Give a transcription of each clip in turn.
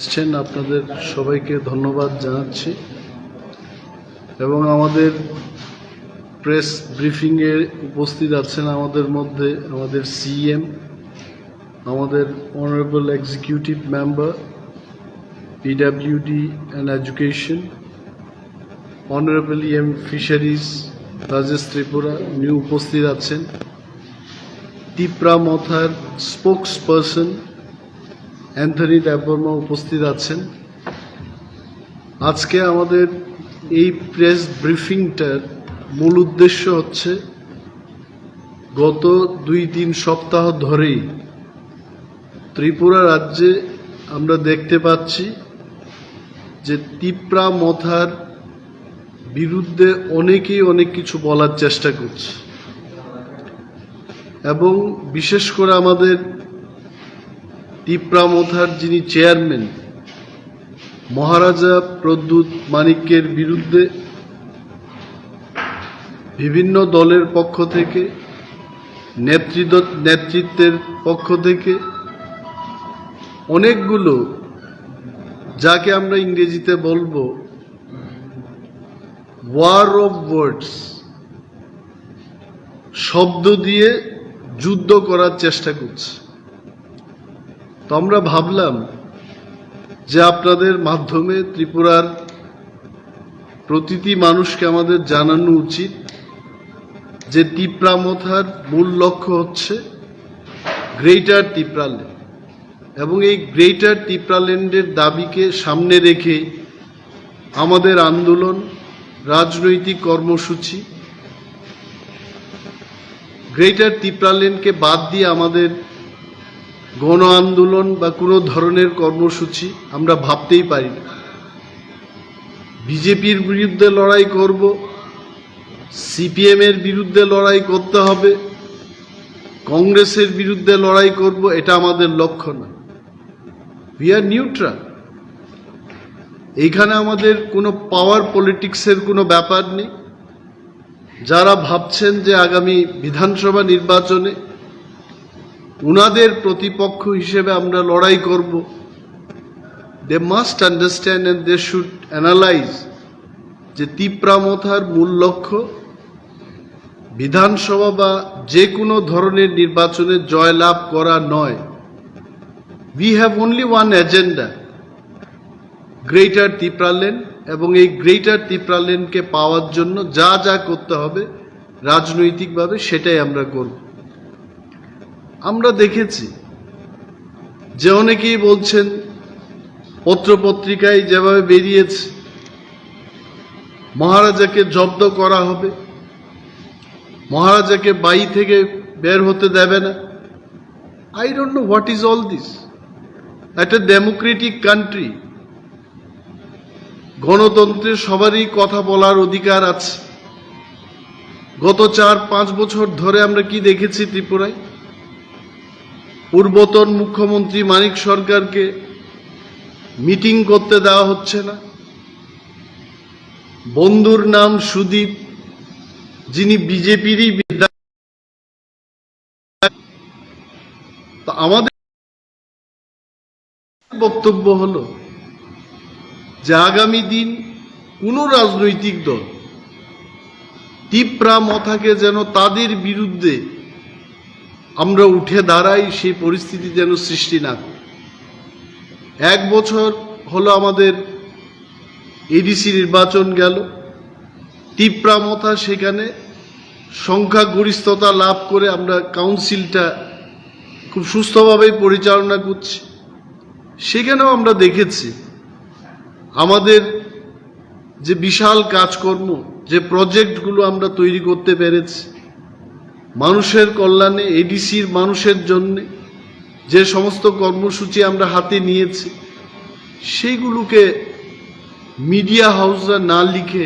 এসেছেন আপনাদের সবাইকে ধন্যবাদ জানাচ্ছি এবং আমাদের প্রেস ব্রিফিংয়ে উপস্থিত আছেন আমাদের মধ্যে আমাদের সিএম, আমাদের honourable executive member PWD and education, honourable EM fisheries Rajesh Tripura উনি উপস্থিত আছেন, তিপ্রা মথার স্পোকস পারসন অ্যান্থনি দেববর্মা উপস্থিত আছেন। আজকে আমাদের এই প্রেস ব্রিফিংটার মূল উদ্দেশ্য হচ্ছে গত 2-3 সপ্তাহ ধরেই ত্রিপুরা রাজ্যে আমরা দেখতে পাচ্ছি যে তিপ্রা মথার বিরুদ্ধে অনেকেই অনেক কিছু বলার চেষ্টা করছে এবং বিশেষ করে আমাদের তিপ্রা মথার যিনি চেয়ারম্যান মহারাজা প্রদ্যুৎ মানিক্যের বিরুদ্ধে বিভিন্ন দলের পক্ষ থেকে নেতৃত্বের পক্ষ থেকে অনেকগুলো, যাকে আমরা ইংরেজিতে বলবো ওয়ার অফ ওয়ার্ডস, শব্দ দিয়ে যুদ্ধ করার চেষ্টা করছে। তো আমরা ভাবলাম যে আপনাদের মাধ্যমে ত্রিপুরার প্রতিটি মানুষকে আমাদের জানানো উচিত যে তিপ্রা মথার মূল লক্ষ্য হচ্ছে গ্রেটার তিপ্রাল্যান্ড এবং এই গ্রেটার তিপ্রাল্যান্ডের দাবিকে সামনে রেখে আমাদের আন্দোলন, রাজনৈতিক কর্মসূচি, গ্রেটার তিপ্রাল্যান্ডকে বাদ দিয়ে আমাদের গণ আন্দোলন বা কোনো ধরনের কর্মসূচি আমরা ভাবতেই পারি না। বিজেপির বিরুদ্ধে লড়াই করব, সিপিএমের বিরুদ্ধে লড়াই করতে হবে, কংগ্রেসের বিরুদ্ধে লড়াই করব, এটা আমাদের লক্ষ্য না। We are neutral. এইখানে আমাদের কোনো পাওয়ার পলিটিক্সের কোনো ব্যাপার নেই। যারা ভাবছেন যে আগামী বিধানসভা নির্বাচনে উনাদের প্রতিপক্ষ হিসেবে আমরা লড়াই করব, they must understand and they should analyse যে তিপ্রা মথার মূল লক্ষ্য বিধানসভা বা যে কোনো ধরনের নির্বাচনে জয়লাভ করা নয়। We have only one agenda, greater Tipraland, এবং এই গ্রেটার তিপ্রাল্যান্ডকে পাওয়ার জন্য যা যা করতে হবে রাজনৈতিকভাবে সেটাই আমরা করব। আমরা দেখেছি যে অনেকেই বলছেন, পত্রপত্রিকায় যেভাবে বেরিয়েছে, মহারাজাকে জব্দ করা হবে, মহারাজাকে বাড়ি থেকে বের হতে দেবে না। I don't know what is all this. একটা ডেমোক্রেটিক কান্ট্রি, গণতন্ত্রে সবারই কথা বলার অধিকার আছে। গত 4-5 বছর ধরে আমরা কি দেখেছি ত্রিপুরায়? পূর্বতন মুখ্যমন্ত্রী মানিক সরকারকে মিটিং করতে দেওয়া হচ্ছে না। বন্ধুর নাম সুদীপ, যিনি বিজেপিরই বিধায়ক। আমাদের বক্তব্য হলো যে আগামী দিন কোন রাজনৈতিক দল তিপ্রা মথাকে যেন তাদের বিরুদ্ধে আমরা উঠে দাঁড়াই, সেই পরিস্থিতি যেন সৃষ্টি না করে। 1 বছর হলো আমাদের এডিসি নির্বাচন গেল, তিপ্রা মথা সেখানে সংখ্যাগরিষ্ঠতা লাভ করে আমরা কাউন্সিলটা খুব সুস্থভাবে পরিচালনা করছি। সেখানেও আমরা দেখেছি আমাদের যে বিশাল কাজকর্ম, যে প্রজেক্টগুলো আমরা তৈরি করতে পেরেছি মানুষের কল্যাণে, এডিসির মানুষের জন্যে যে সমস্ত কর্মসূচি আমরা হাতে নিয়েছি, সেইগুলোকে মিডিয়া হাউসরা না লিখে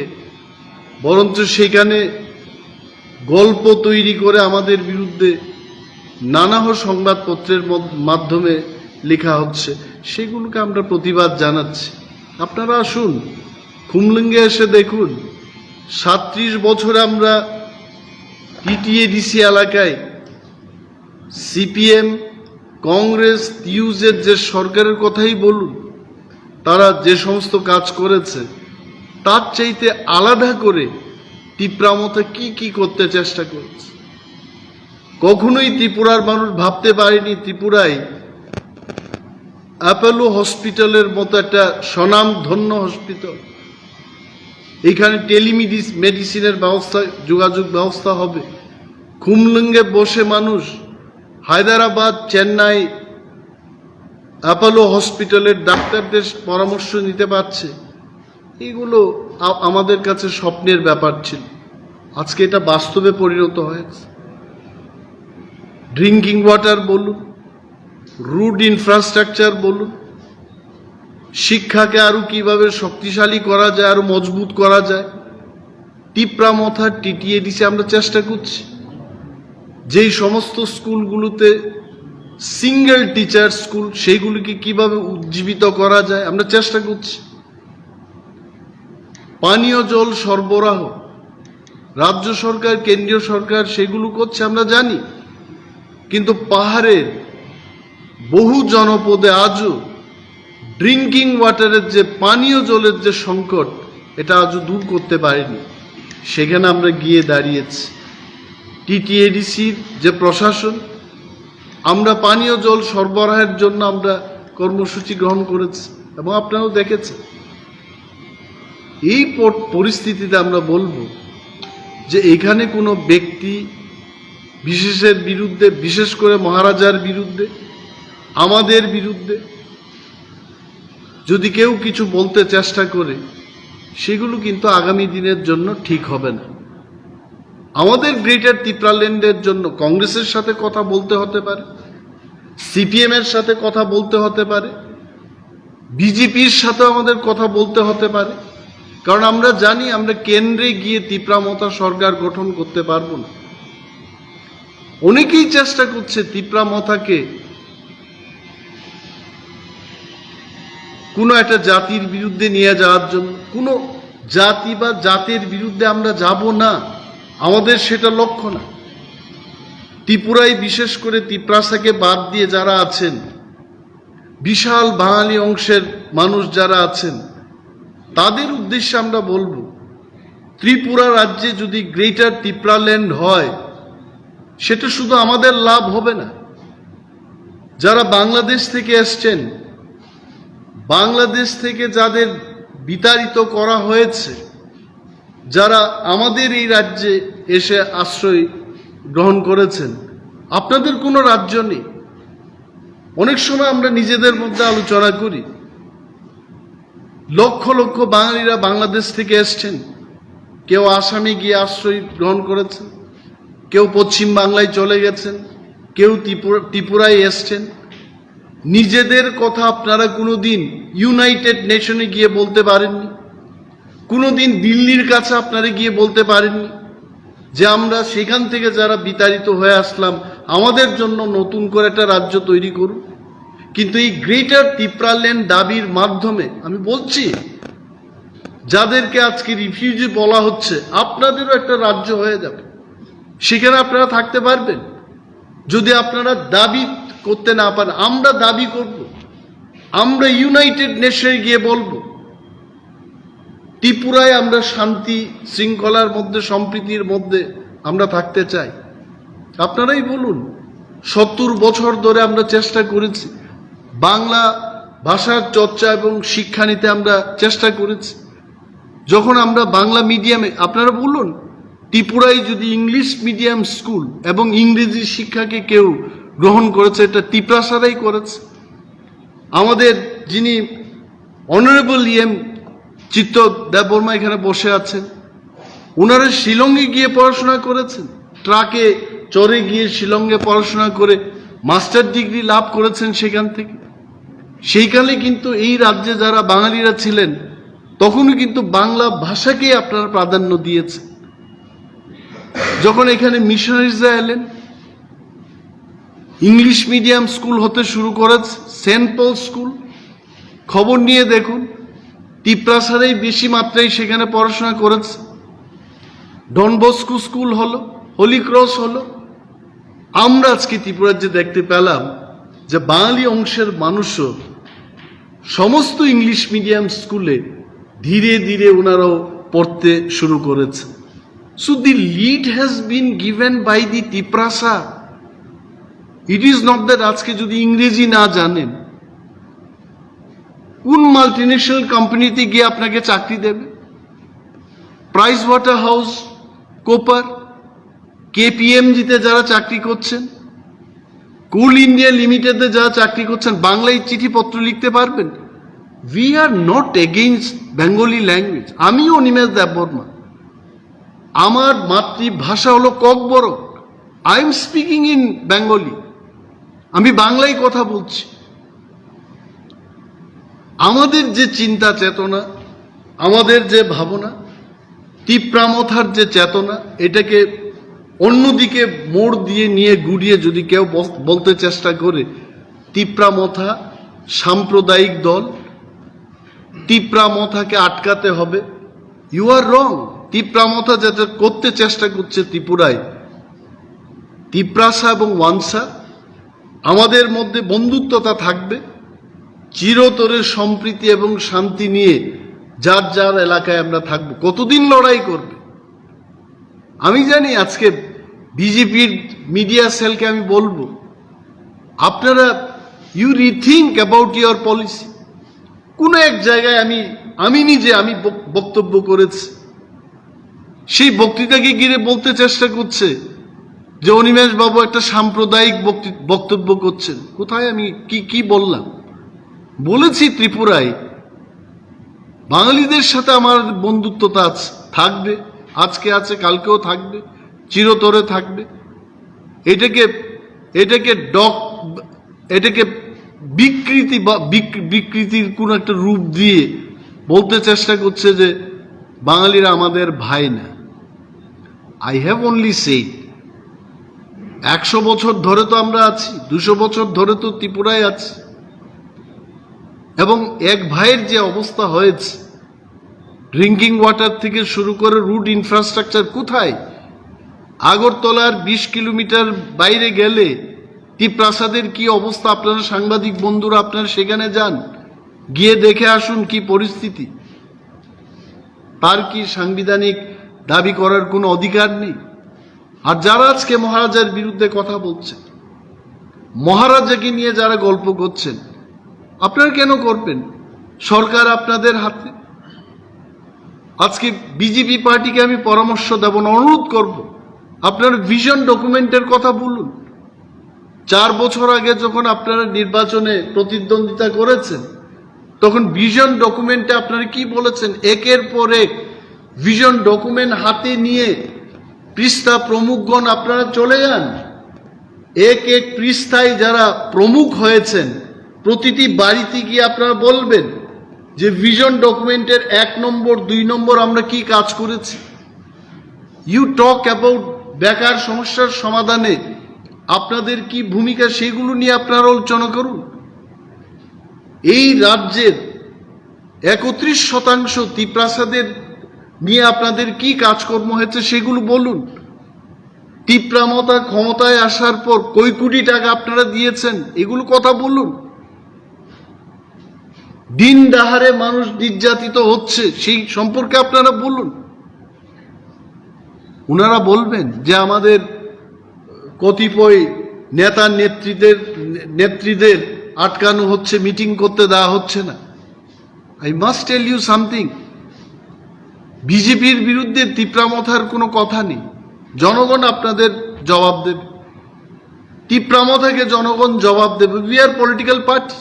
বরঞ্চ সেখানে গল্প তৈরি করে আমাদের বিরুদ্ধে নানা সংবাদপত্রের মাধ্যমে লেখা হচ্ছে, সেগুলোকে আমরা প্রতিবাদ জানাচ্ছি। আপনারা আসুন, খুমলুঙ্গে এসে দেখুন, 37 বছরে আমরা টিটিএডিসি এলাকায় সিপিএম, কংগ্রেস, টিউজের যে সরকারের কথাই বলুন, তারা যে সমস্ত কাজ করেছে তার চাইতে আলাদা করে ত্রিপুরামথা কি কি করতে চেষ্টা করেছে। কখনোই ত্রিপুরার মানুষ ভাবতে পারেনি ত্রিপুরায় অ্যাপোলো হসপিটালের মতো একটা স্বনামধন্য হসপিটাল, এখানে মেডিসিনের ব্যবস্থা, যোগাযোগ ব্যবস্থা হবে। খুমলুঙ্গে বসে মানুষ হায়দ্রাবাদ, চেন্নাই অ্যাপোলো হসপিটালের ডাক্তারদের পরামর্শ নিতে পারছে। এগুলো আমাদের কাছে স্বপ্নের ব্যাপার ছিল, আজকে এটা বাস্তবে পরিণত হয়েছে। ড্রিঙ্কিং ওয়াটার বলুন, রুড ইনফ্রাস্ট্রাকচার বলুন, শিক্ষাকে আরো কিভাবে শক্তিশালী করা যায়, আরো মজবুত করা যায়, ত্রিপুরামথা টিটিএডিসি আমরা চেষ্টা করছি। যেই সমস্ত স্কুলগুলোতে সিঙ্গেল টিচার স্কুল, সেইগুলিকে কিভাবে উজ্জীবিত করা যায় আমরা চেষ্টা করছি। পানীয় জল সরবরাহ রাজ্য সরকার, কেন্দ্রীয় সরকার সেগুলো করছে আমরা জানি, কিন্তু পাহাড়ের বহু জনপদে আজও ড্রিঙ্কিং ওয়াটারের যে পানীয় জলের যে সংকট, এটা আজও দূর করতে পারেনি। সেখানে আমরা গিয়ে দাঁড়িয়েছি। টিটিএডিসির যে প্রশাসন, আমরা পানীয় জল সরবরাহের জন্য আমরা কর্মসূচি গ্রহণ করেছি এবং আপনারাও দেখেছেন। এই পরিস্থিতিতে আমরা বলবো যে এখানে কোনো ব্যক্তি বিশেষের বিরুদ্ধে, বিশেষ করে মহারাজার বিরুদ্ধে, আমাদের বিরুদ্ধে যদি কেউ কিছু বলতে চেষ্টা করে, সেগুলো কিন্তু আগামী দিনের জন্য ঠিক হবে না। আমাদের গ্রেটার ত্রিপুরাল্যান্ডের জন্য কংগ্রেসের সাথে কথা বলতে হতে পারে, সিপিএম এর সাথে কথা বলতে হতে পারে, বিজেপির সাথে আমাদের কথা বলতে হতে পারে, কারণ আমরা জানি আমরা কেন্দ্রে গিয়ে ত্রিপুরামথা সরকার গঠন করতে পারবো না। অনেকেই চেষ্টা করছে ত্রিপুরামথাকে কোনো একটা জাতির বিরুদ্ধে নিয়ে যাওয়ার জন্য। কোনো জাতি বা জাতের বিরুদ্ধে আমরা যাব না, আমাদের সেটা লক্ষ্য না। ত্রিপুরায় বিশেষ করে ত্রিপ্রাসাকে বাদ দিয়ে যারা আছেন, বিশাল বাঙালি অংশের মানুষ যারা আছেন, তাদের উদ্দেশ্যে আমরা বলবো, ত্রিপুরা রাজ্যে যদি গ্রেটার ত্রিপুরাল্যান্ড হয়, সেটা শুধু আমাদের লাভ হবে না। যারা বাংলাদেশ থেকে এসছেন, বাংলাদেশ থেকে যাদের বিতাড়িত করা হয়েছে, যারা আমাদের এই রাজ্যে এসে আশ্রয় গ্রহণ করেছেন, আপনাদের কোনো রাজ্য নেই। অনেক সময় আমরা নিজেদের মধ্যে আলোচনা করি, লক্ষ লক্ষ বাঙালিরা বাংলাদেশ থেকে এসছেন, কেউ আসামে গিয়ে আশ্রয় গ্রহণ করেছেন, কেউ পশ্চিম বাংলায় চলে গেছেন, কেউ ত্রিপুরায় এসছেন। নিজেদের কথা আপনারা কোনোদিন ইউনাইটেড নেশনে গিয়ে বলতে পারেননি, কোনোদিন দিল্লির কাছে আপনারা গিয়ে বলতে পারেননি যে আমরা সেখান থেকে যারা বিতাড়িত হয়ে আসলাম, আমাদের জন্য নতুন করে একটা রাজ্য তৈরি করুন। কিন্তু এই গ্রেটার ত্রিপুরাল্যান্ড দাবির মাধ্যমে আমি বলছি, যাদেরকে আজকে রিফিউজি বলা হচ্ছে, আপনাদেরও একটা রাজ্য হয়ে যাবে, সেখানে আপনারা থাকতে পারবেন। যদি আপনারা দাবি করতে না পারেন, আমরা দাবি করব, আমরা ইউনাইটেড নেশনে গিয়ে বলবো ত্রিপুরায় আমরা শান্তি শৃঙ্খলার মধ্যে, সম্প্রীতির মধ্যে আমরা থাকতে চাই। আপনারাই বলুন। 70 বছর ধরে আমরা চেষ্টা করেছি, বাংলা ভাষার চর্চা এবং শিক্ষা নিতে আমরা চেষ্টা করেছি। যখন আমরা বাংলা মিডিয়ামে, আপনারা বলুন, ত্রিপুরায় যদি ইংলিশ মিডিয়াম স্কুল এবং ইংরেজি শিক্ষাকে কেউ গ্রহণ করেছে, এটা ত্রিপ্রাসারাই করেছে। আমাদের যিনি অনারেবল চিত্ত দেববর্মা এখানে বসে আছেন, ওনারা শিলংয়ে গিয়ে পড়াশোনা করেছেন, ট্রাকে চড়ে গিয়ে শিলংয়ে পড়াশোনা করে মাস্টার ডিগ্রি লাভ করেছেন সেখান থেকে। সেইখানে কিন্তু এই রাজ্যে যারা বাঙালিরা ছিলেন, তখনও কিন্তু বাংলা ভাষাকেই আপনারা প্রাধান্য দিয়েছে। যখন এখানে মিশনারিজরা এলেন, ইংলিশ মিডিয়াম স্কুল হতে শুরু করেছে, সেন্ট পল স্কুল, খবর নিয়ে দেখুন, ত্রিপ্রাসারেই বেশি মাত্রায় সেখানে পড়াশোনা করেছে। ডন বস্কো স্কুল হলো, হোলি ক্রস হলো। আমরা আজকে ত্রিপুরার যে দেখতে পেলাম যে বাঙালি অংশের মানুষও সমস্ত ইংলিশ মিডিয়াম স্কুলে ধীরে ধীরে ওনারাও পড়তে শুরু করেছে। So the lead has been given by the Tiprasa. It is not that আজকে যদি ইংরেজি না জানেন, কোন মাল্টিনেশনাল কোম্পানিতে গিয়ে আপনাকে চাকরি দেবে? প্রাইস ওয়াটার হাউস কোপার, কেপিএমজিতে যারা চাকরি করছেন, কোল ইন্ডিয়া লিমিটেডে যারা চাকরি করছেন, বাংলায় চিঠিপত্র লিখতে পারবেন? We are not against Bengali language. আমিও নিমেষ দেববর্মা, আমার মাতৃভাষা হলো Kokborok. I am speaking in Bengali, আমি বাংলায় কথা বলছি। আমাদের যে চিন্তা চেতনা, আমাদের যে ভাবনা, তিপ্রামথার যে চেতনা, এটাকে অন্যদিকে মোড় দিয়ে নিয়ে ঘুরিয়ে যদি কেউ বলতে চেষ্টা করে তিপ্রামথা সাম্প্রদায়িক দল, তিপ্রামথাকে আটকাতে হবে, ইউ আর রং। তিপ্রামথা যেটা করতে চেষ্টা করছে ত্রিপুরায়, তিপ্রাসা এবং ওয়ানসা, আমাদের মধ্যে বন্ধুত্বতা থাকবে, চিরতরের সম্প্রীতি এবং শান্তি নিয়ে যার যার এলাকায় আমরা থাকবো। কতদিন লড়াই করবে? আমি জানি আজকে বিজেপির মিডিয়া সেলকে আমি বলবো, আপনারা you rethink about your policy. কোনো এক জায়গায় আমি নিজে বক্তব্য করেছি, সেই বক্তৃতাকে ঘিরে বলতে চেষ্টা করছে যে অনিমেষ বাবু একটা সাম্প্রদায়িক বক্তব্য করছেন। কোথায় আমি কি বললাম? বলেছি ত্রিপুরায় বাঙালিদের সাথে আমার বন্ধুত্বতা থাকবে, আজকে আছে, কালকেও থাকবে, চিরতরে থাকবে। এটাকে বিকৃতি বা বিকৃতির কোন একটা রূপ দিয়ে বলতে চেষ্টা করছে যে বাঙালিরা আমাদের ভাই না। আই হ্যাভ অনলি সেইড 100 বছর ধরে তো আমরা আছি, 200 বছর ধরে তো ত্রিপুরায় আছি, এবং এক ভাইয়ের যে অবস্থা হয়েছে, ড্রিঙ্কিং ওয়াটার থেকে শুরু করে রুট ইনফ্রাস্ট্রাকচার কোথায়? আগরতলার 20 কিলোমিটার বাইরে গেলে তিপ্রাসাদের কি অবস্থা? আপনারা সাংবাদিক বন্ধুরা আপনারা সেখানে যান, গিয়ে দেখে আসুন কি পরিস্থিতি। তার কি সাংবিধানিক দাবি করার কোনো অধিকার নেই? আর যারা আজকে মহারাজার বিরুদ্ধে কথা বলছেন, মহারাজাকে নিয়ে যারা গল্প করছেন, আপনারা কেন করবেন? সরকার আপনাদের হাতে। আজকে বিজেপি পার্টিকে আমি পরামর্শ দেব না, অনুরোধ করব, আপনার ভিশন ডকুমেন্টের কথা বলুন। 4 বছর আগে যখন আপনারা নির্বাচনে প্রতিদ্বন্দ্বিতা করেছেন, তখন ভিশন ডকুমেন্টে আপনারা কি বলেছেন? একের পর এক ভিশন ডকুমেন্ট হাতে নিয়ে পৃষ্ঠা প্রমুখগণ আপনারা চলে যান। এক এক পৃষ্ঠায় যারা প্রমুখ হয়েছেন, প্রতিটি বাড়িতে গিয়ে আপনারা বলবেন যে ভিশন ডকুমেন্টের 1 নম্বর 2 নম্বর আমরা কি কাজ করেছি। ইউ টক অ্যাবাউট বেকার সমস্যার সমাধানে আপনাদের কি ভূমিকা, সেগুলো নিয়ে আপনারা আলোচনা করুন। এই রাজ্যের 31% তিপ্রাসাদের নিয়ে আপনাদের কি কাজকর্ম হয়েছে সেগুলো বলুন। তিপ্রামথা ক্ষমতায় আসার পর কই কোটি টাকা আপনারা দিয়েছেন, এগুলো কথা বলুন। দিন দাহারে মানুষ নির্যাতিত হচ্ছে, সেই সম্পর্কে আপনারা বলুন। ওনারা বলবেন যে আমাদের কতিপয় নেতা নেত্রীদের আটকানো হচ্ছে, মিটিং করতে দেওয়া হচ্ছে না। I must tell you something, বিজেপির বিরুদ্ধে তিপ্রামথার কোনো কথা নেই। জনগণ আপনাদের জবাব দেবে, তিপ্রামথাকে জনগণ জবাব দেবে। We are political party.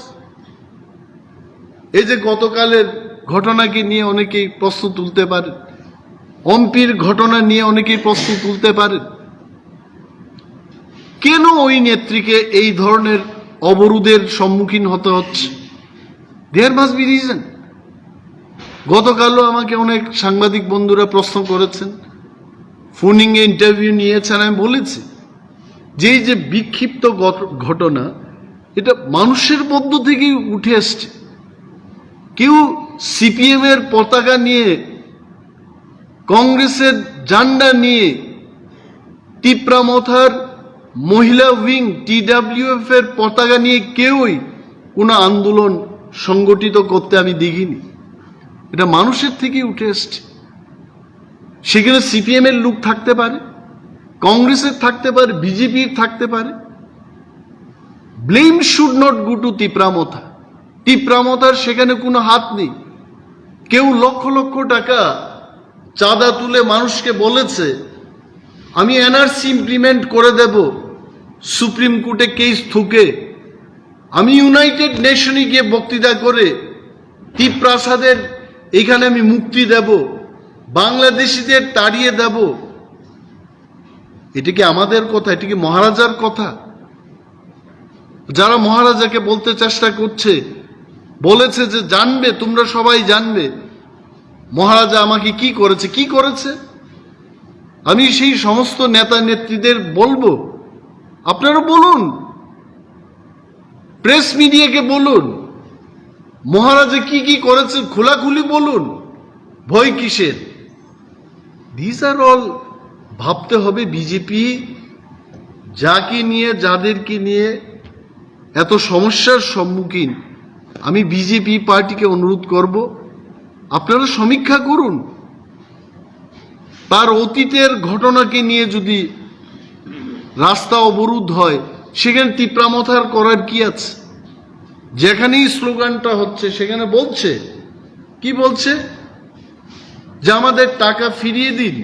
এই যে গতকালের ঘটনাকে নিয়ে অনেকেই প্রশ্ন তুলতে পারেন, অম্পির ঘটনা নিয়ে অনেকেই প্রশ্ন তুলতে পারেন, কেন ওই নেত্রীকে এই ধরনের অবরোধের সম্মুখীন হতে হচ্ছে? There must be reason. গতকালও আমাকে অনেক সাংবাদিক বন্ধুরা প্রশ্ন করেছেন, ফোনিংয়ে ইন্টারভিউ নিয়েছেন। আমি বলেছি যে এই যে বিক্ষিপ্ত ঘটনা, এটা মানুষের মধ্য থেকেই উঠে আসছে। কেউ সিপিএম এর পতাকা নিয়ে, কংগ্রেসের ঝান্ডা নিয়ে, তিপ্রামথার মহিলা উইং TWF এর পতাকা নিয়ে কেউই কোনো আন্দোলন সংগঠিত করতে আমি দেখিনি, এটা মানুষের থেকেই উঠে এসছে। সেখানে সিপিএম এর লোক থাকতে পারে, কংগ্রেসের থাকতে পারে, বিজেপির থাকতে পারে। Blame should not go to Tipra Motha. তিপ্রামথার সেখানে কোনো হাত নেই। কেউ লক্ষ লক্ষ টাকা চাঁদা তুলে মানুষকে বলেছে আমি এনআরসি ইমপ্লিমেন্ট করে দেব, সুপ্রিম কোর্টে কেস ঠুকে আমি ইউনাইটেড নেশনে গিয়ে বক্তৃতা করে তিপ্রাসাদের এখানে আমি মুক্তি দেব, বাংলাদেশিদের তাড়িয়ে দেব। এটা কি আমাদের কথা? এটা কি মহারাজার কথা? যারা মহারাজাকে বলতে চেষ্টা করছে, বলেছে যে জানবে, তোমরা সবাই জানবে মহারাজা আমাকে কি করেছে, কি করেছে। আমি সেই সমস্ত নেতা নেত্রীদের বলবো, আপনারা বলুন, প্রেস মিডিয়াকে বলুন মহারাজা কি কি করেছে, খোলাখুলি বলুন, ভয় কিসের? দিস আর অল ভাবতে হবে। বিজেপি যাকে নিয়ে, যাদেরকে নিয়ে এত সমস্যার সম্মুখীন, আমি বিজেপি পার্টিকে অনুরোধ করব আপনারা সমীক্ষা করুন। তার অতীতের ঘটনাকে নিয়ে যদি রাস্তা অবরোধ হয়, সেখানে তিপ্রামথার করার কি আছে? যেখানেই স্লোগানটা হচ্ছে সেখানে বলছে, কি বলছে? যে আমাদের টাকা ফিরিয়ে দিন,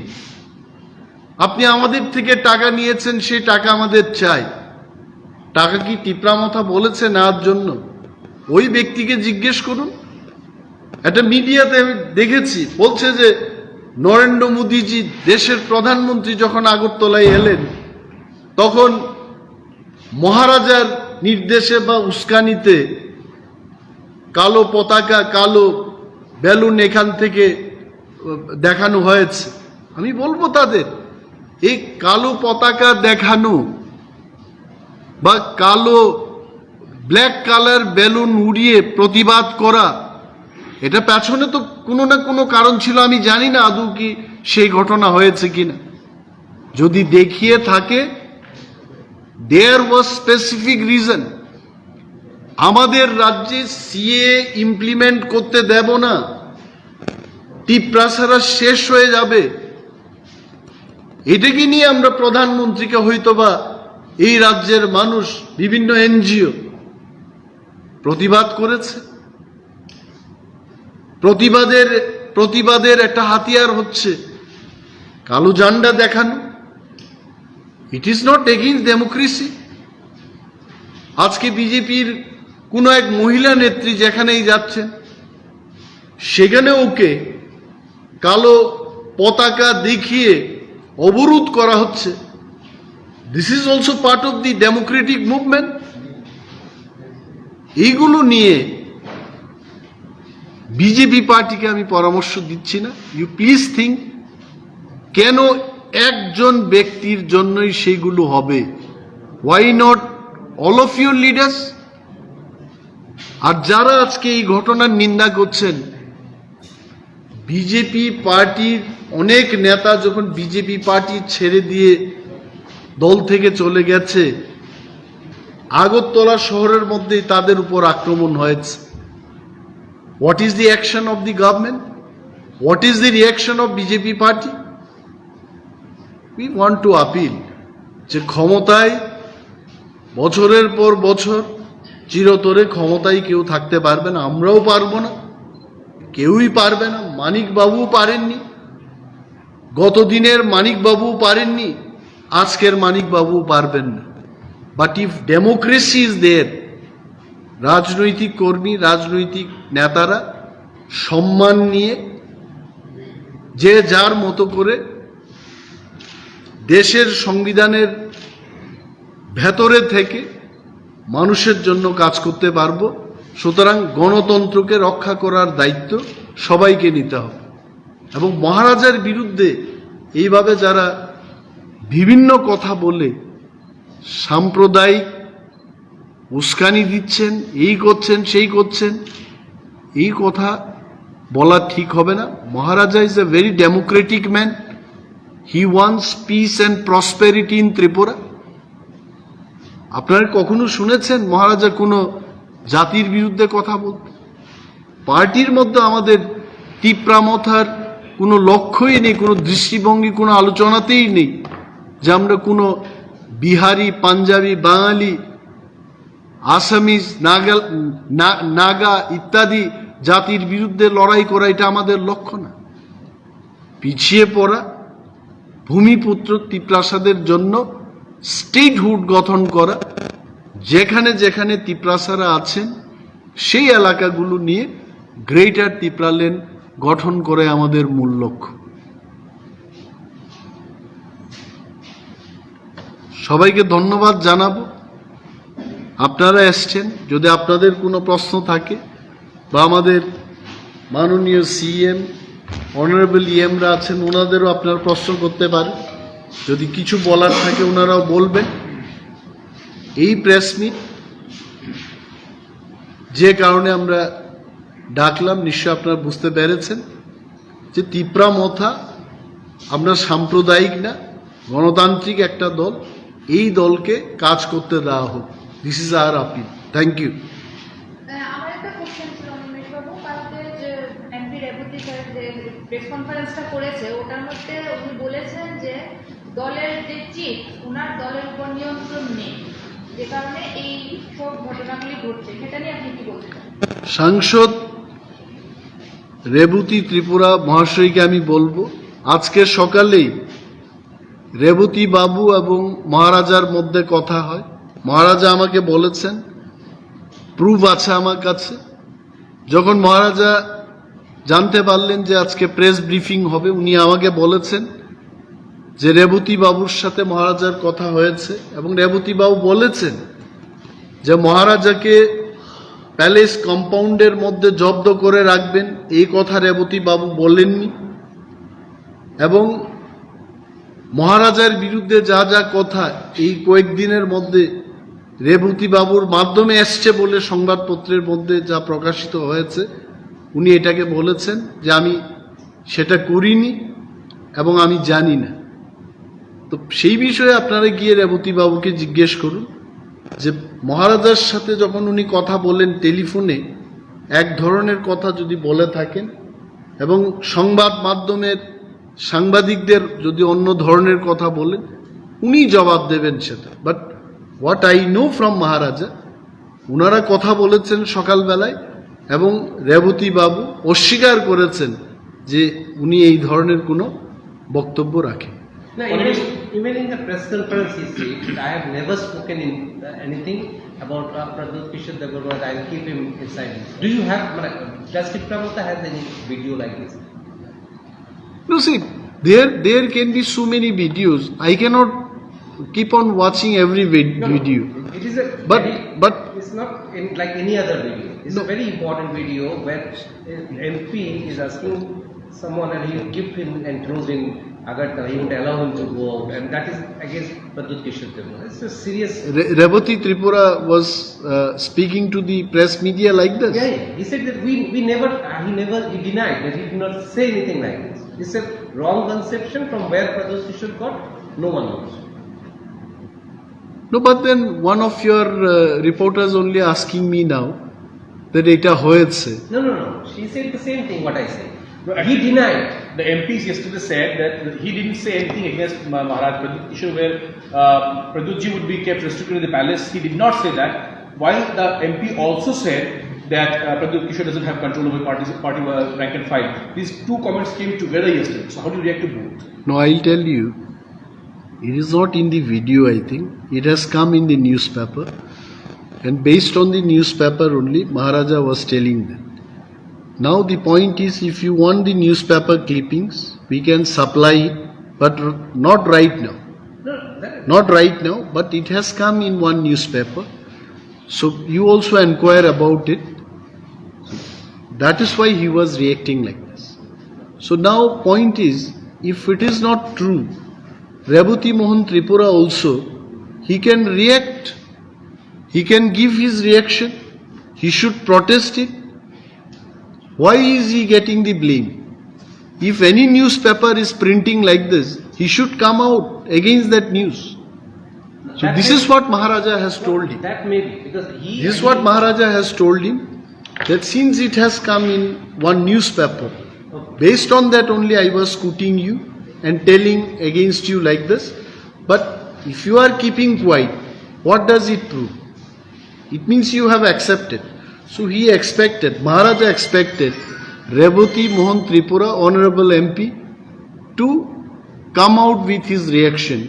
আপনি আমাদের থেকে টাকা নিয়েছেন, সেই টাকা আমাদের চাই। টাকা কি তিপ্রামথা বলেছে নেওয়ার জন্য? ওই ব্যক্তিকে জিজ্ঞেস করুন। একটা মিডিয়াতে আমি দেখেছি, বলছে যে নরেন্দ্র মোদীজি দেশের প্রধানমন্ত্রী যখন আগরতলায় এলেন, তখন মহারাজার নির্দেশে বা উস্কানিতে কালো পতাকা, কালো বেলুন এখান থেকে দেখানো হয়েছে। আমি বলবো তাদের, এই কালো পতাকা দেখানো বা কালো ব্ল্যাক কালার বেলুন উড়িয়ে প্রতিবাদ করা, এটা পেছনে তো কোনো না কোনো কারণ ছিল। আমি জানি না আদৌ কি সেই ঘটনা হয়েছে কিনা। যদি দেখিয়ে থাকে, দেয়ার ওয়াজ স্পেসিফিক রিজন। আমাদের রাজ্যে সিএ ইমপ্লিমেন্ট করতে দেব না, তিপ্রাসারা শেষ হয়ে যাবে, এটাকে নিয়ে আমরা প্রধানমন্ত্রীকে হয়তোবা এই রাজ্যের মানুষ, বিভিন্ন এনজিও প্রতিবাদ করেছে। প্রতিবাদের একটা হাতিয়ার হচ্ছে কালো ঝান্ডা দেখানো। ইট ইজ নট এগেইনস্ট ডেমোক্রেসি। আজকে বিজেপির কোনো এক মহিলা নেত্রী যেখানেই যাচ্ছেন, সেখানে ওকে কালো পতাকা দেখিয়ে অবরোধ করা হচ্ছে। This is also part of the Democratic movement. এইগুলো নিয়ে বিজেপি পার্টিকে আমি পরামর্শ দিচ্ছি না। ইউ প্লিজ থিঙ্ক, কেন একজন ব্যক্তির জন্যই সেইগুলো হবে? Why not all of your leaders? আর যারা আজকে এই ঘটনার নিন্দা করছেন, বিজেপি পার্টির অনেক নেতা যখন বিজেপি পার্টি ছেড়ে দিয়ে দল থেকে চলে গেছে, আগরতলা শহরের মধ্যেই তাদের উপর আক্রমণ হয়েছে। What is the action of the government? What is the reaction of BJP party? We want to appeal যে ক্ষমতায় বছরের পর বছর চিরতরে ক্ষমতায় কেউ থাকতে পারবে না। আমরাও পারবো না, কেউই পারবে না। মানিক বাবু পারেননি, গত দিনের মানিক বাবু পারেননি, আজকের মানিক বাবু পারবেন না। But if democracy is there, রাজনৈতিক কর্মী, রাজনৈতিক নেতারা সম্মান নিয়ে যে যার মতো করে দেশের সংবিধানের ভেতরে থেকে মানুষের জন্য কাজ করতে পারবো। সুতরাং গণতন্ত্রকে রক্ষা করার দায়িত্ব সবাইকে নিতে হবে। এবং মহারাজার বিরুদ্ধে এইভাবে যারা বিভিন্ন কথা বলে সাম্প্রদায়িক উস্কানি দিচ্ছেন, এই করছেন, সেই করছেন, এই কথা বলা ঠিক হবে না। Maharaja is a very democratic man. He wants peace and prosperity in Tripura. আপনারা কখনো শুনেছেন মহারাজা কোনো জাতির বিরুদ্ধে কথা বলতে? পার্টির মধ্যে আমাদের তিপ্রামথার কোনো লক্ষ্যই নেই, কোনো দৃষ্টিভঙ্গি, কোনো আলোচনাতেই নেই যে আমরা কোনো বিহারি, পাঞ্জাবি, বাঙালি, আসামিজ, নাগা ইত্যাদি জাতির বিরুদ্ধে লড়াই করা এটা আমাদের লক্ষ্য না। পিছিয়ে পড়া ভূমিপুত্র তিপ্রাসাদের জন্য স্টেটহুড গঠন করা, যেখানে যেখানে তিপ্রাসারা আছেন সেই এলাকাগুলো নিয়ে গ্রেটার তিপ্রাল্যান্ড গঠন করে আমাদের মূল লক্ষ্য। সবাইকে ধন্যবাদ জানাবো, আপনারা এসছেন। যদি আপনাদের কোনো প্রশ্ন থাকে বা আমাদের মাননীয় সিএম, অনারেবল ইএমরা আছেন, ওনাদেরও আপনার প্রশ্ন করতে পারেন। যদি কিছু বলার থাকে ওনারাও বলবেন। এই প্রেস মিট যে কারণে আমরা ডাকলাম, নিশ্চয় আপনারা বুঝতে পেরেছেন যে তিপ্রামথা আমরা সাম্প্রদায়িক না, গণতান্ত্রিক একটা দল। এই দলকে কাজ করতে দেওয়া হোক। This is our appeal. Thank you. আমার একটা কোশ্চেন ছিল বাবু, কালকে যে এমপি রেবতী স্যার যে প্রেস কনফারেন্সটা করেছে ওটার মধ্যে উনি বলেছেন যে দলের যে চিফ, ওনার দলের উপর নিয়ন্ত্রণ নেই, যে কারণে এই সব ঘটনাগুলি ঘটছে, সেটা নিয়ে আপনি কি বলতে চান? সাংসদ রেবতী ত্রিপুরা মহাশয়কে আমি বলবো, আজকে সকালেই রেবতী বাবু এবং মহারাজার মধ্যে কথা হয়। মহারাজা আমাকে বলেছেন, প্রুফ আছে আমার কাছে। যখন মহারাজা জানতে পারলেন যে আজকে প্রেস ব্রিফিং হবে, উনি আমাকে বলেছেন যে রেবতী বাবুর সাথে মহারাজার কথা হয়েছে এবং রেবতী বাবু বলেছেন যে মহারাজাকে প্যালেস কম্পাউন্ডের মধ্যে জব্দ করে রাখবেন, এই কথা রেবতী বাবু বলেননি। এবং মহারাজার বিরুদ্ধে যা যা কথা এই কয়েকদিনের মধ্যে রেবতী বাবুর মাধ্যমে এসছে বলে সংবাদপত্রের মধ্যে যা প্রকাশিত হয়েছে, উনি এটাকে বলেছেন যে আমি সেটা করিনি এবং আমি জানি না। তো সেই বিষয়ে আপনারা গিয়ে রেবতী বাবুকে জিজ্ঞেস করুন যে মহারাজার সাথে যখন উনি কথা বলেন টেলিফোনে, এক ধরনের কথা যদি বলে থাকেন এবং সংবাদ মাধ্যমের সাংবাদিকদের যদি অন্য ধরনের কথা বলেন, উনি জবাব দেবেন সেটা। But what I know from Maharaja, ওনারা কথা বলেছেন সকালবেলায় এবং রেবতী বাবু অস্বীকার করেছেন যে উনি এই ধরনের কোনো বক্তব্য রাখেন। No, even in the press conference he said, I have never spoken in anything about Pradut Kishore Devarwad. I'll keep him inside. Do you have, does Tipramota have any video like this? No, see, there can be so many videos. I cannot keep on watching every video. It is a But it's not like any other video. It's a very important video where MP is asking someone and he will give him and throws in Agartala. He won't allow him to go out, and that is against Pradut Kishore Devarwad. It's a serious. Rebati Tripura was speaking to the press media like this. Yeah, he said that we never. He denied that he did not say anything like this. It's a wrong conception from where Pradut Kishore got. No one knows. No, but then one of your reporters only asking me now that এটা হয়েছে. No. She said the same thing what I said. He denied. The MPs yesterday said that he didn't say anything against Maharaj Pradut Kishore where Pradutji would be kept restricted in the palace. He did not say that. While the MP also said that Pradut Kishore doesn't have control over party rank and file. These two comments came together yesterday. So how do you react to both? No, I'll tell you. It is not in the video, I think. It has come in the newspaper. And based on the newspaper only, Maharaja was telling them. Now the point is, if you want the newspaper clippings, we can supply it, but not right now. Not right now, but it has come in one newspaper. So you also inquire about it. That is why he was reacting like this. So now point is, if it is not true, Rebati Mohan Tripura also, he can react. He can give his reaction. He should protest it. Why is he getting the blame? If any newspaper is printing like this, he should come out against that news. So this is what Maharaja has told him. That may be because he. This is what Maharaja has told him. that since it has come in one newspaper, based on that only I was quoting you and telling against you like this. But if you are keeping quiet, what does it prove? It means you have accepted. So he expected, Maharaja expected Revati Mohan Tripura, Honorable MP, to come out with his reaction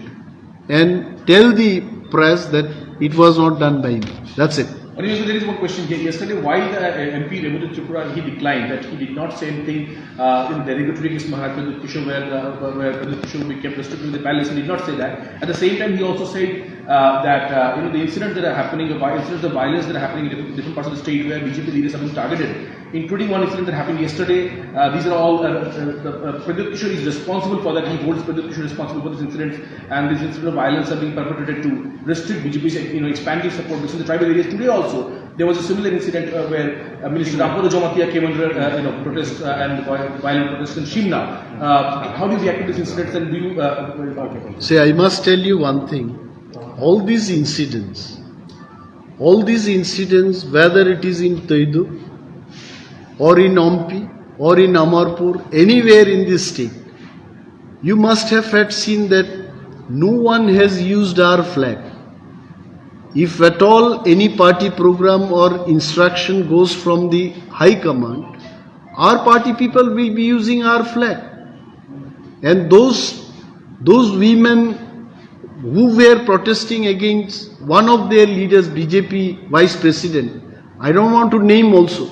and tell the press that it was not done by me. That's it. There is one question here. Yesterday, why the MP Revati Tripura he declined that he did not say anything in derogatory against Maharaj Kishore where Pradip Kishore will be kept restricted in the palace. He did not say that. At the same time, he also said that the incidents that are happening, the incidents of violence that are happening in different parts of the state where BJP leaders have been targeted, including one incident that happened yesterday. These are all Pradip Kishore is responsible for that. He holds Pradip Kishore responsible for these incidents, and these incidents of violence are being perpetrated to restrict BJP's expanding support within the tribal areas. Today also, there was a similar incident where Minister Rampada Jamatia came under protest and violent protest in Shimla. How do you react to these incidents, and do you? See, I must tell you one thing. All these incidents, whether it is in Taidu or in Ampi or in Amarpur, anywhere in this state, you must have had seen that no one has used our flag. If at all any party program or instruction goes from the High Command, our party people will be using our flag. And those women who were protesting against one of their leaders, BJP Vice President, I don't want to name also,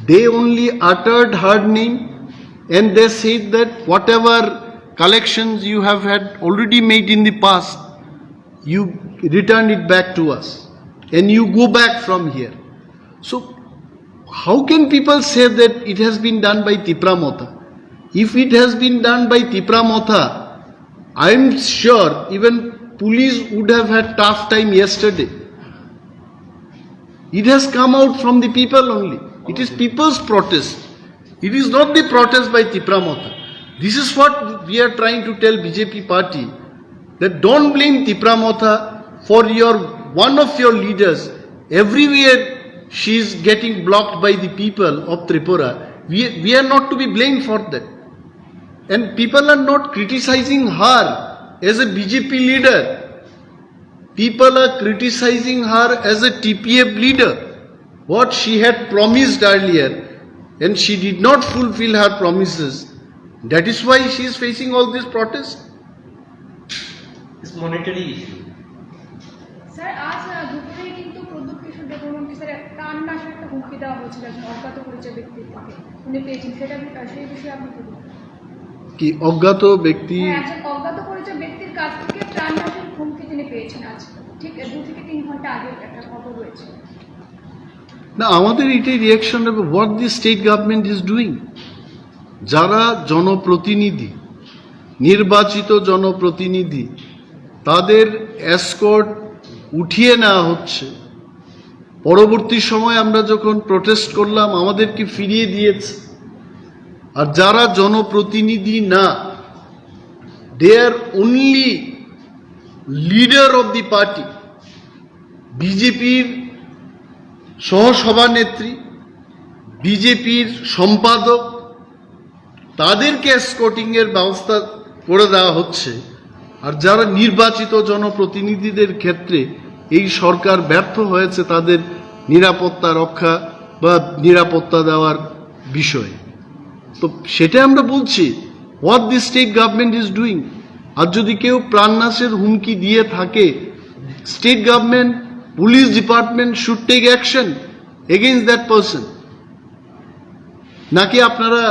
they only uttered her name and they said that whatever collections you have had already made in the past, you return it back to us and you go back from here. So how can people say that it has been done by Tipra Motha? If it has been done by Tipra Motha, I am sure even police would have had tough time yesterday. It has come out from the people only. It is people's protest. It is not the protest by Tipra Motha. This is what we are trying to tell BJP party, that don't blame Tipra Motha for one of your leaders. Everywhere she is getting blocked by the people of Tripura. We are not to be blamed for that. And people are not criticizing her as a BJP leader. People are criticizing her as a TPF leader. What she had promised earlier, and she did not fulfill her promises. That is why she is facing all this protest. It's monetary issue. Sir আজ দুপুরে কিন্তু প্রদ্যুৎ কিশোর দেববর্মনকে sir প্রাণ নাশের একটা হুমকি দেওয়া হয়েছিল একজন অজ্ঞাত পরিচয় ব্যক্তির থেকে উনি পেয়েছেন, সেটা সেই বিষয়ে আপনি কি বলবেন? কি অজ্ঞাত ব্যক্তি? একজন অজ্ঞাত পরিচয় ব্যক্তির কাছ থেকে প্রাণ নাশের হুমকি তিনি পেয়েছেন আজ ঠিক 2 থেকে 3 ঘন্টা আগে একটা খবর রয়েছে। না, আমাদের এটাই রিয়াকশন হবে what the state government is doing. যারা জনপ্রতিনিধি, নির্বাচিত জনপ্রতিনিধি, তাদের এসকর্ট উঠিয়ে নেওয়া হচ্ছে। পরবর্তী সময় আমরা যখন প্রোটেস্ট করলাম আমাদেরকে ফিরিয়ে দিয়েছে। আর যারা জনপ্রতিনিধি না, they are only leader of the party, বিজেপির সহসভানেত্রী, বিজেপির সম্পাদক, তাদেরকে এসকর্টিংয়ের ব্যবস্থা করে দেওয়া হচ্ছে। আর যারা নির্বাচিত জনপ্রতিনিধিদের ক্ষেত্রে এই সরকার ব্যর্থ হয়েছে তাদের নিরাপত্তা রক্ষা বা নিরাপত্তা দেওয়ার বিষয়ে, তো সেটা আমরা বলছি what the state government is doing. আর যদি কেউ প্রাণনাশের হুমকি দিয়ে থাকে, state government, police department should take action against that person. নাকি আপনারা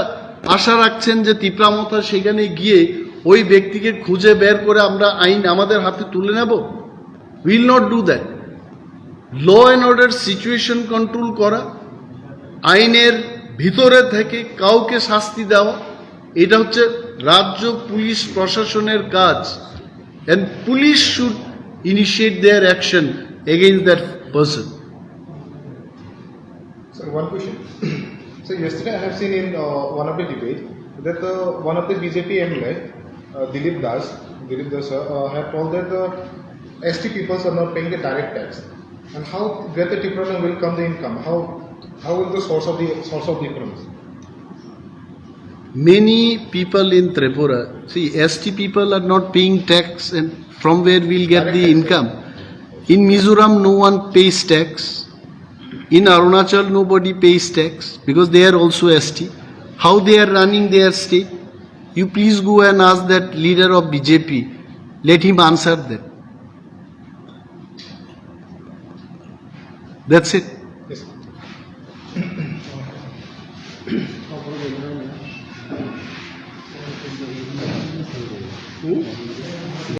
আশা রাখছেন যে তিপ্রা মথা সেখানে গিয়ে ওই ব্যক্তিকে খুঁজে বের করে আমরা আইন আমাদের হাতে তুলে নেব? Will not do that. Law and order situation control করা, আইনের ভিতরে থেকে কাউকে শাস্তি দেওয়া, এটা হচ্ছে রাজ্য পুলিশ প্রশাসনের কাজ। And police should initiate there action against that person. So one question. So yesterday I have seen in one of the debate that one of the BJP MLA, Dilip Das had told that the ST people are not paying the direct tax, and how where the Tripura will come the income? How How will the source of difference? Many people in Tripura, see, ST people are not paying tax, and from where we'll get Direct the tax. income? In Mizoram, no one pays tax. In Arunachal, nobody pays tax because they are also ST. How they are running their state? You please go and ask that leader of BJP. Let him answer that. That's it. Yes.